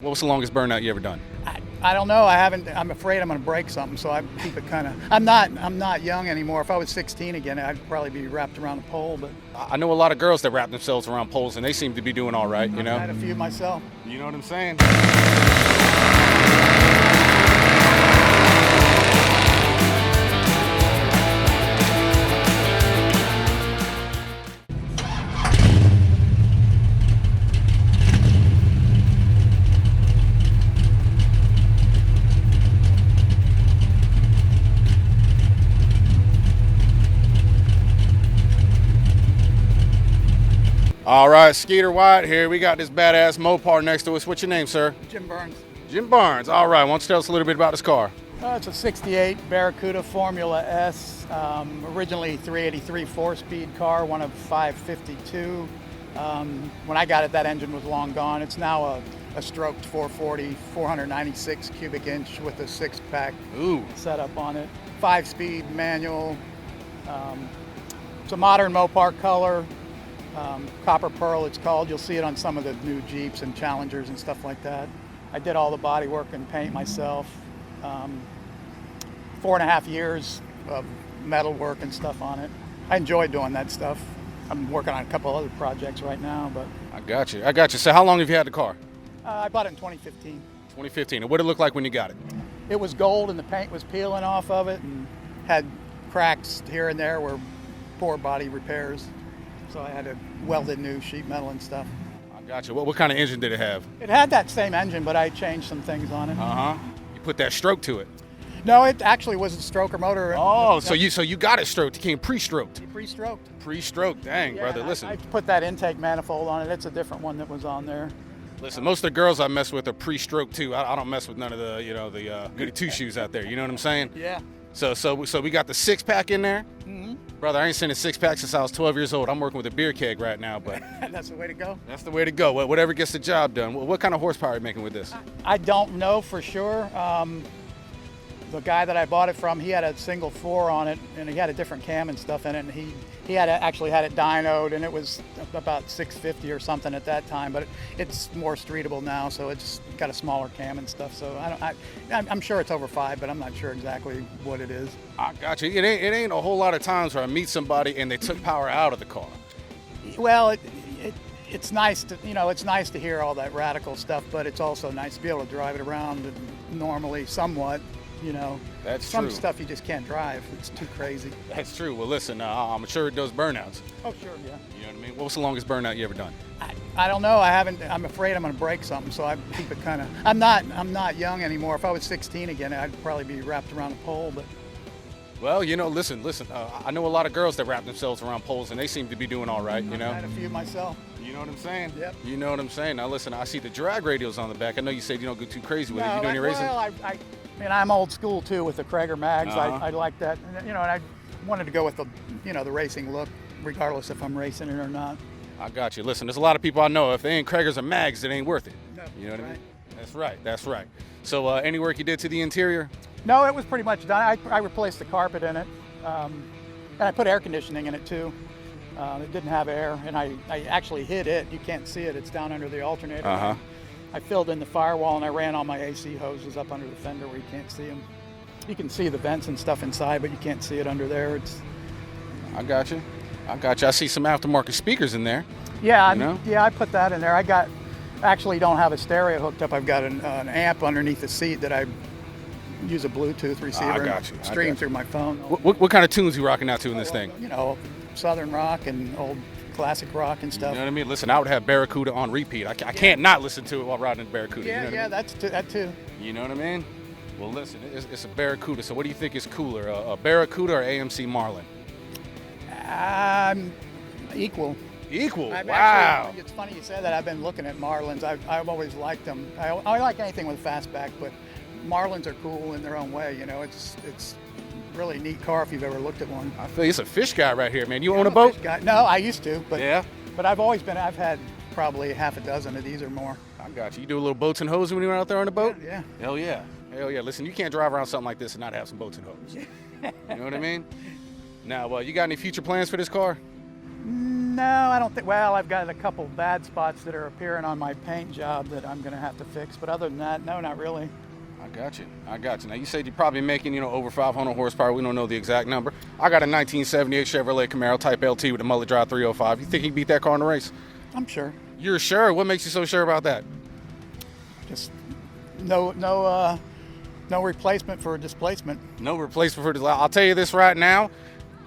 What was the longest burnout you ever done? I don't know. I haven't. I'm afraid I'm going to break something, so I keep it kind of. I'm not young anymore. If I was 16 again, I'd probably be wrapped around a pole. But I know a lot of girls that wrap themselves around poles, and they seem to be doing all right. You know. I had a few myself. You know what I'm saying? All right, Skeeter White here. We got this badass Mopar next to us. What's your name, sir? Jim Burns. Jim Barnes. All right, why don't you tell us a little bit about this car? It's a 68 Barracuda Formula S, originally 383 4-speed car, one of 552. When I got it, that engine was long gone. It's now a stroked 440, 496 cubic inch with a 6-pack setup on it. 5-speed manual. It's a modern Mopar color. Copper Pearl it's called. You'll see it on some of the new Jeeps and Challengers and stuff like that. I did all the body work and paint myself. 4.5 years of metal work and stuff on it. I enjoy doing that stuff. I'm working on a couple other projects right now, but I got you. So how long have you had the car? I bought it in 2015. 2015. And what did it look like when you got it? It was gold and the paint was peeling off of it and had cracks here and there where poor body repairs. So I had to weld in new sheet metal and stuff. I got you. What kind of engine did it have? It had that same engine, but I changed some things on it. You put that stroke to it. No, it actually was a stroker motor. Oh, so you got it stroked. It came pre-stroked. Pre-stroked. Pre-stroked. Dang, Yeah, brother. Listen. I put that intake manifold on it. It's a different one that was on there. Listen, most of the girls I mess with are pre-stroked too. I don't mess with none of the goody two shoes out there. You know what I'm saying? Yeah. So we got the 6-pack in there. Mm-hmm. Brother, I ain't seen a 6-pack since I was 12 years old. I'm working with a beer keg right now, but That's the way to go. that's the way to go. Whatever gets the job done. What kind of horsepower are you making with this? I don't know for sure. The guy that I bought it from, he had a single 4 on it, and he had a different cam and stuff in it. And he actually had it dynoed, and it was about 650 or something at that time. But it's more streetable now, so it's got a smaller cam and stuff. So I'm sure it's over 5, but I'm not sure exactly what it is. I got you. It ain't a whole lot of times where I meet somebody and they took power out of the car. Well, it's nice to it's nice to hear all that radical stuff, but it's also nice to be able to drive it around normally, somewhat. That's some true. stuff you just can't drive. It's too crazy. That's true. Well, listen, I'm sure it does burnouts. Oh, sure, yeah. You know what I mean? What was the longest burnout you ever done? I don't know. I haven't. I'm afraid I'm going to break something, so I keep it kind of. I'm not young anymore. If I was 16 again, I'd probably be wrapped around a pole. But well, listen. I know a lot of girls that wrap themselves around poles, and they seem to be doing all right. I had a few myself. You know what I'm saying? Yep. You know what I'm saying? Now, listen, I see the drag radials on the back. I know you said you don't go too crazy with it. You doing any racing? Well, I'm old school too with the Cragars mags. I like that. And I wanted to go with the racing look, regardless if I'm racing it or not. I got you. Listen, there's a lot of people I know. If they ain't Cragars or mags, it ain't worth it. No, you know what right. I mean? That's right. So, any work you did to the interior? No, it was pretty much done. I replaced the carpet in it, and I put air conditioning in it too. It didn't have air, and I actually hid it. You can't see it. It's down under the alternator. I filled in the firewall, and I ran all my AC hoses up under the fender where you can't see them. You can see the vents and stuff inside, but you can't see it under there. I got you. I see some aftermarket speakers in there. Yeah, yeah. I put that in there. Actually don't have a stereo hooked up. I've got an amp underneath the seat that I use a Bluetooth receiver and stream through my phone. What kind of tunes you rocking out to in this thing? Southern rock and old classic rock and stuff. You know what I mean? Listen, I would have Barracuda on repeat. I can't not listen to it while riding in Barracuda. Yeah, you know what I mean? that too. You know what I mean? Well, listen, it's a Barracuda. So what do you think is cooler, a Barracuda or AMC Marlin? Equal. Equal? Wow. Actually, it's funny you said that. I've been looking at Marlins. I've always liked them. I like anything with fastback, but Marlins are cool in their own way. It's really neat car if you've ever looked at one. I feel it's a fish guy right here, man. You own a boat? No, I used to, but yeah. But I've had probably half a dozen of these or more. I got you. You do a little boats and hose when you're out there on the boat? Yeah. Hell yeah. Listen, you can't drive around something like this and not have some boats and hose. You know what I mean? Now, you got any future plans for this car? No, I don't think. Well, I've got a couple bad spots that are appearing on my paint job that I'm going to have to fix. But other than that, no, not really. I got you. Now, you said you're probably making, over 500 horsepower. We don't know the exact number. I got a 1978 Chevrolet Camaro Type LT with a mullet drive 305. You think you can beat that car in the race? I'm sure. You're sure? What makes you so sure about that? Just no replacement for displacement. No replacement for this. I'll tell you this right now.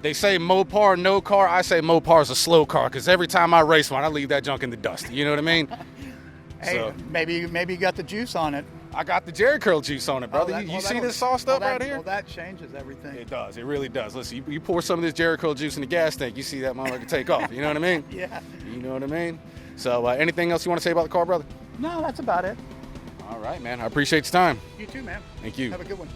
They say Mopar, no car. I say Mopar's a slow car because every time I race one, I leave that junk in the dust. You know what I mean? Hey, maybe you got the juice on it. I got the Jerry curl juice on it, brother. You see this sauced up right here? Well, that changes everything. It does. It really does. Listen, you pour some of this Jerry curl juice in the gas tank, you see that motherfucker take off. You know what I mean? Yeah. You know what I mean? So anything else you want to say about the car, brother? No, that's about it. All right, man. I appreciate your time. You too, man. Thank you. Have a good one.